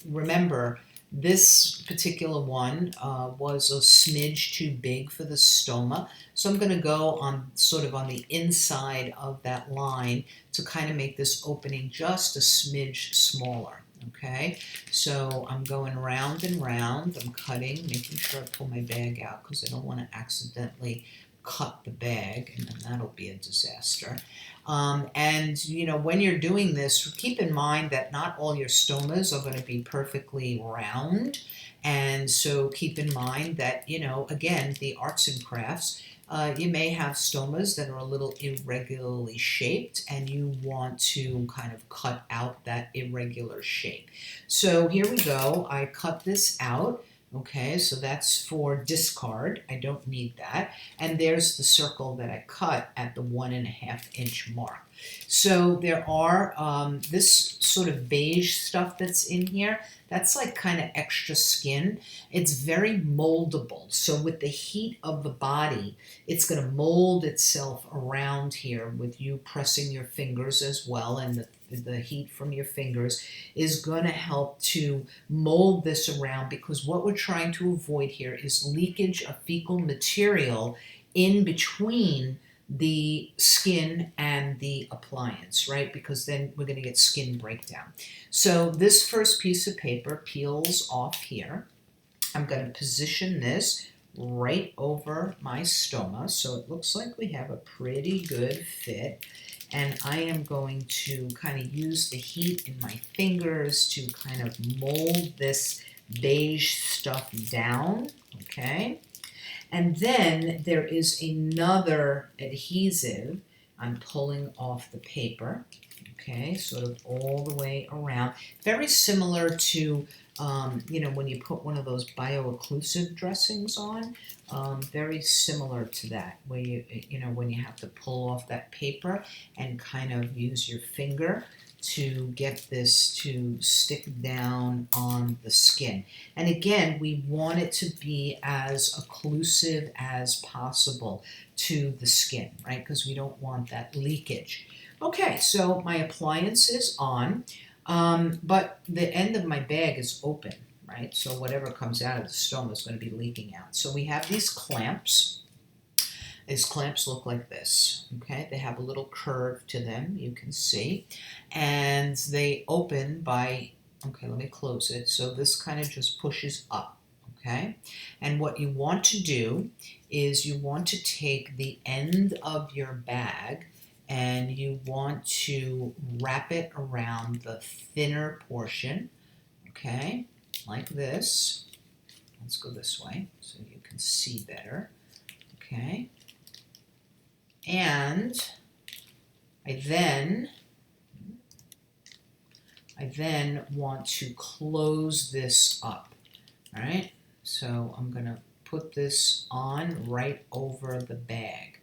remember, this particular one was a smidge too big for the stoma, so I'm going to go on sort of on the inside of that line to kind of make this opening just a smidge smaller. Okay, so I'm going round and round. I'm cutting, making sure I pull my bag out because I don't want to accidentally cut the bag, and then that'll be a disaster. When you're doing this, keep in mind that not all your stomas are going to be perfectly round. And so keep in mind that, again, the arts and crafts, you may have stomas that are a little irregularly shaped, and you want to kind of cut out that irregular shape. So here we go. I cut this out. Okay, so that's for discard. I don't need that. And there's the circle that I cut at the 1.5 inch mark. So there are this sort of beige stuff that's in here. That's like kind of extra skin. It's very moldable. So with the heat of the body, it's going to mold itself around here with you pressing your fingers as well, and the the heat from your fingers is going to help to mold this around, because what we're trying to avoid here is leakage of fecal material in between the skin and the appliance, right? Because then we're going to get skin breakdown. So this first piece of paper peels off here. I'm going to position this right over my stoma, so it looks like we have a pretty good fit. And I am going to kind of use the heat in my fingers to kind of mold this beige stuff down, okay? And then there is another adhesive. I'm pulling off the paper, okay, sort of all the way around. Very similar to, you know, when you put one of those bio-occlusive dressings on, very similar to that, where you know, when you have to pull off that paper and kind of use your finger to get this to stick down on the skin. And again, we want it to be as occlusive as possible to the skin, right? Because we don't want that leakage. Okay, so my appliance is on, but the end of my bag is open, right? So whatever comes out of the stoma is going to be leaking out. So we have these clamps. These clamps look like this, okay? They have a little curve to them, you can see. And they open by, okay, let me close it. So this kind of just pushes up, okay? And what you want to do is you want to take the end of your bag and you want to wrap it around the thinner portion, okay? Like this. Let's go this way so you can see better, okay? And I then want to close this up, all right? So I'm going to put this on right over the bag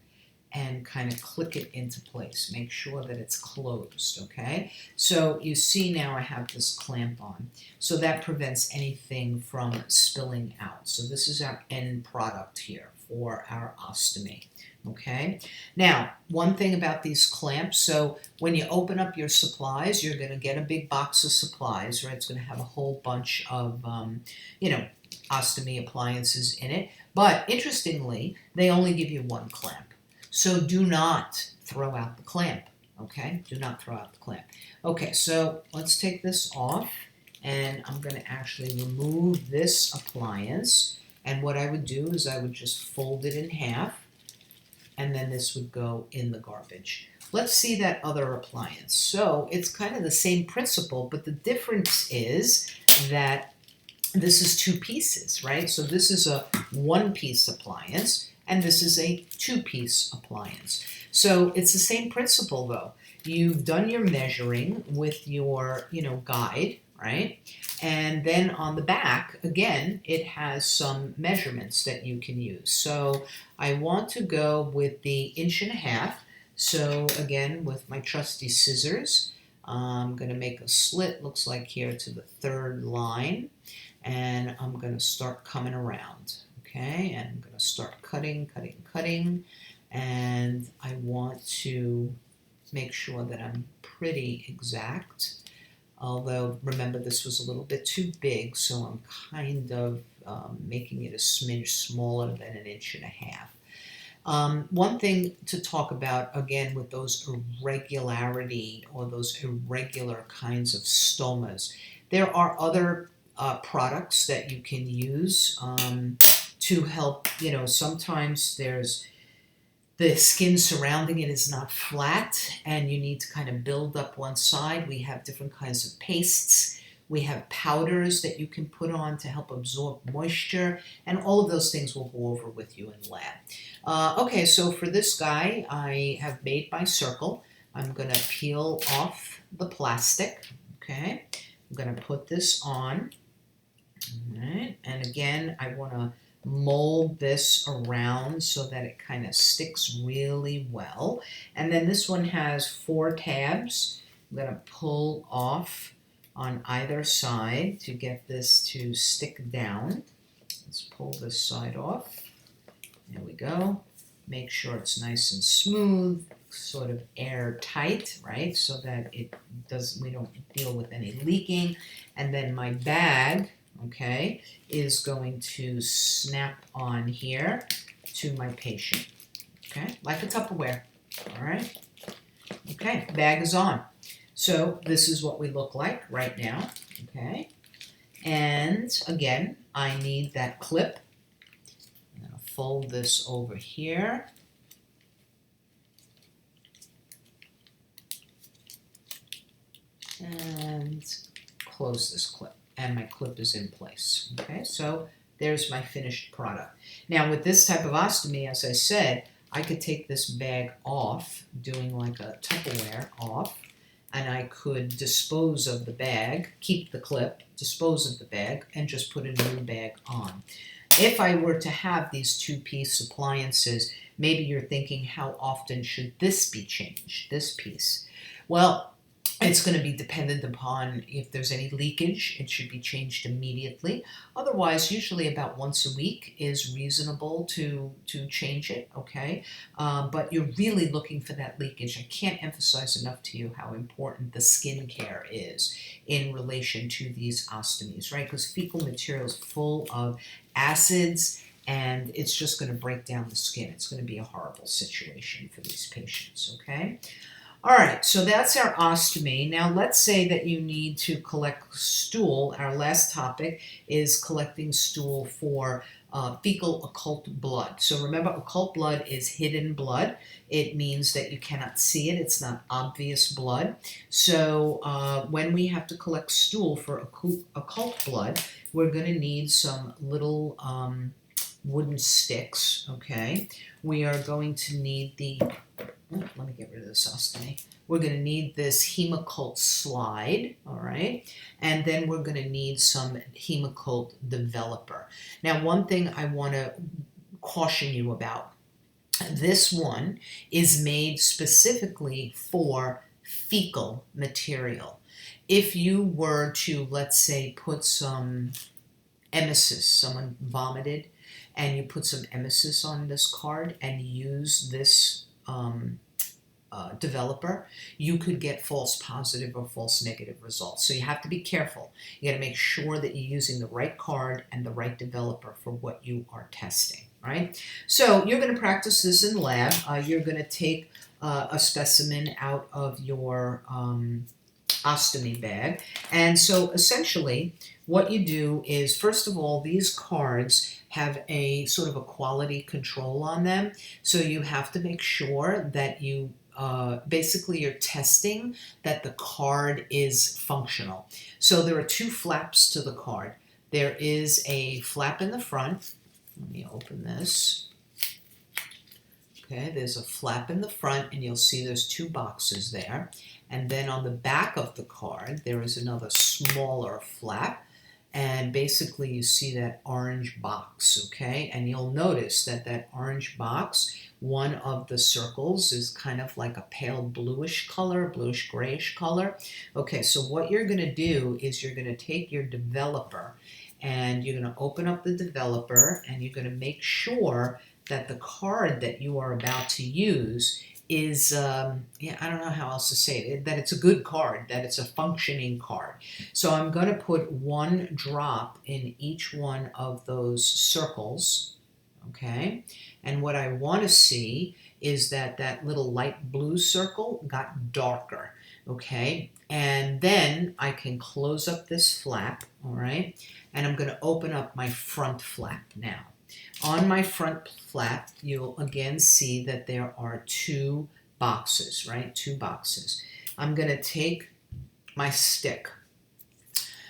and kind of click it into place. Make sure that it's closed, okay? So you see now I have this clamp on. So that prevents anything from spilling out. So this is our end product here for our ostomy. Okay, now one thing about these clamps, so when you open up your supplies, you're going to get a big box of supplies, right? It's going to have a whole bunch of, you know, ostomy appliances in it. But interestingly, they only give you one clamp. So do not throw out the clamp, okay? Do not throw out the clamp. Okay, so let's take this off, and I'm going to actually remove this appliance. And what I would do is I would just fold it in half, and then this would go in the garbage. Let's see that other appliance. So it's kind of the same principle, but the difference is that this is two pieces, right? So this is a one-piece appliance, and this is a two-piece appliance. So it's the same principle, though. You've done your measuring with your, you know, guide, right? And then on the back, again, it has some measurements that you can use. So I want to go with the 1.5 inches. So again, with my trusty scissors, I'm going to make a slit, looks like here, to the third line. And I'm going to start coming around, okay? And I'm going to start cutting, cutting, cutting. And I want to make sure that I'm pretty exact. Although, remember, this was a little bit too big, so I'm kind of making it a smidge smaller than 1.5 inches. One thing to talk about, again, with those irregularity or those irregular kinds of stomas, there are other products that you can use to help, you know, sometimes there's the skin surrounding it is not flat and you need to kind of build up one side. We have different kinds of pastes. We have powders that you can put on to help absorb moisture, and all of those things we'll go over with you in lab. Okay, so for this guy, I have made my circle. I'm going to peel off the plastic, okay? I'm going to put this on, all right? And again, I want to mold this around so that it kind of sticks really well. And then this one has 4 tabs. I'm going to pull off on either side to get this to stick down. Let's pull this side off. There we go. Make sure it's nice and smooth, sort of airtight, right? So that we don't deal with any leaking. And then my bag, okay, is going to snap on here to my patient, okay, like a Tupperware, all right? Okay, bag is on. So this is what we look like right now, okay? And again, I need that clip. I'm going to fold this over here. And close this clip. And my clip is in place, okay? So there's my finished product. Now with this type of ostomy, as I said, I could take this bag off, doing like a Tupperware off, and I could dispose of the bag, keep the clip, dispose of the bag, and just put a new bag on. If I were to have these two-piece appliances, maybe you're thinking, how often should this be changed, this piece? Well, it's going to be dependent upon if there's any leakage. It should be changed immediately. Otherwise, usually about once a week is reasonable to change it, okay? But you're really looking for that leakage. I can't emphasize enough to you how important the skin care is in relation to these ostomies, right? Because fecal material is full of acids, and it's just going to break down the skin. It's going to be a horrible situation for these patients, okay? All right, so that's our ostomy. Now let's say that you need to collect stool. Our last topic is collecting stool for fecal occult blood. So remember, occult blood is hidden blood. It means that you cannot see it. It's not obvious blood. So when we have to collect stool for occult blood, we're going to need some little wooden sticks, okay? We are going to need let me get rid of this ostomy. We're going to need this Hemocult slide, all right? And then we're going to need some Hemocult developer. Now, one thing I want to caution you about, this one is made specifically for fecal material. If you were to, let's say, put some emesis, someone vomited, and you put some emesis on this card and use this developer, you could get false positive or false negative results. So you have to be careful. You got to make sure that you're using the right card and the right developer for what you are testing, right? So you're going to practice this in lab. You're going to take a specimen out of your ostomy bag. And so essentially what you do is, first of all, these cards have a sort of a quality control on them. So you have to make sure that you basically you're testing that the card is functional. So there are two flaps to the card. There is a flap in the front. Let me open this. Okay, there's a flap in the front, and you'll see there's two boxes there. And then on the back of the card, there is another smaller flap. And basically you see that orange box, okay? And you'll notice that that orange box, one of the circles is kind of like a pale bluish color, bluish grayish color. Okay, so what you're gonna do is you're gonna take your developer and you're gonna open up the developer and you're gonna make sure that the card that you are about to use is, yeah, I don't know how else to say it, that it's a good card, that it's a functioning card. So I'm going to put one drop in each one of those circles, okay? And what I want to see is that that little light blue circle got darker, okay? And then I can close up this flap, all right? And I'm going to open up my front flap now. On my front flap, you'll again see that there are two boxes, right? Two boxes. I'm going to take my stick.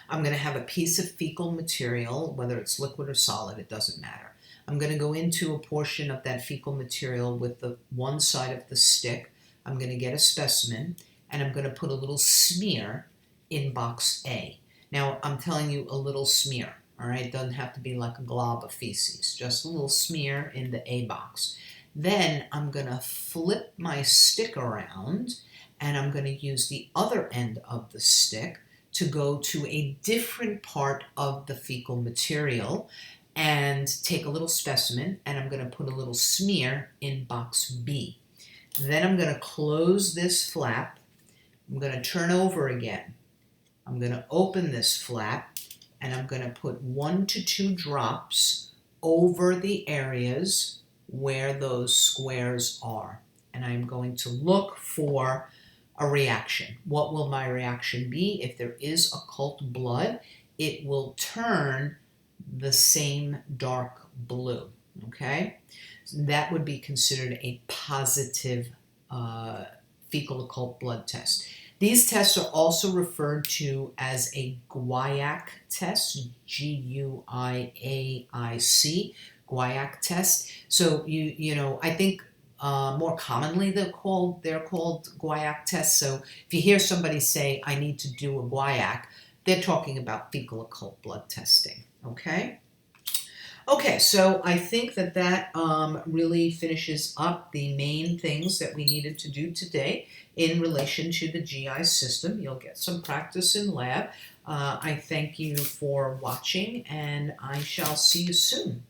I'm going to have a piece of fecal material, whether it's liquid or solid, it doesn't matter. I'm going to go into a portion of that fecal material with the one side of the stick. I'm going to get a specimen, and I'm going to put a little smear in box A. Now, I'm telling you a little smear. All right, it doesn't have to be like a glob of feces, just a little smear in the A box. Then I'm going to flip my stick around and I'm going to use the other end of the stick to go to a different part of the fecal material and take a little specimen, and I'm going to put a little smear in box B. Then I'm going to close this flap. I'm going to turn over again. I'm going to open this flap, and I'm going to put 1 to 2 drops over the areas where those squares are. And I'm going to look for a reaction. What will my reaction be? If there is occult blood, it will turn the same dark blue, okay? So that would be considered a positive fecal occult blood test. These tests are also referred to as a guaiac test, Guiaic, guaiac test. So I think more commonly they're called guaiac tests. So if you hear somebody say, I need to do a guaiac, they're talking about fecal occult blood testing, okay? Okay, so I think that really finishes up the main things that we needed to do today in relation to the GI system. You'll get some practice in lab. I thank you for watching, and I shall see you soon.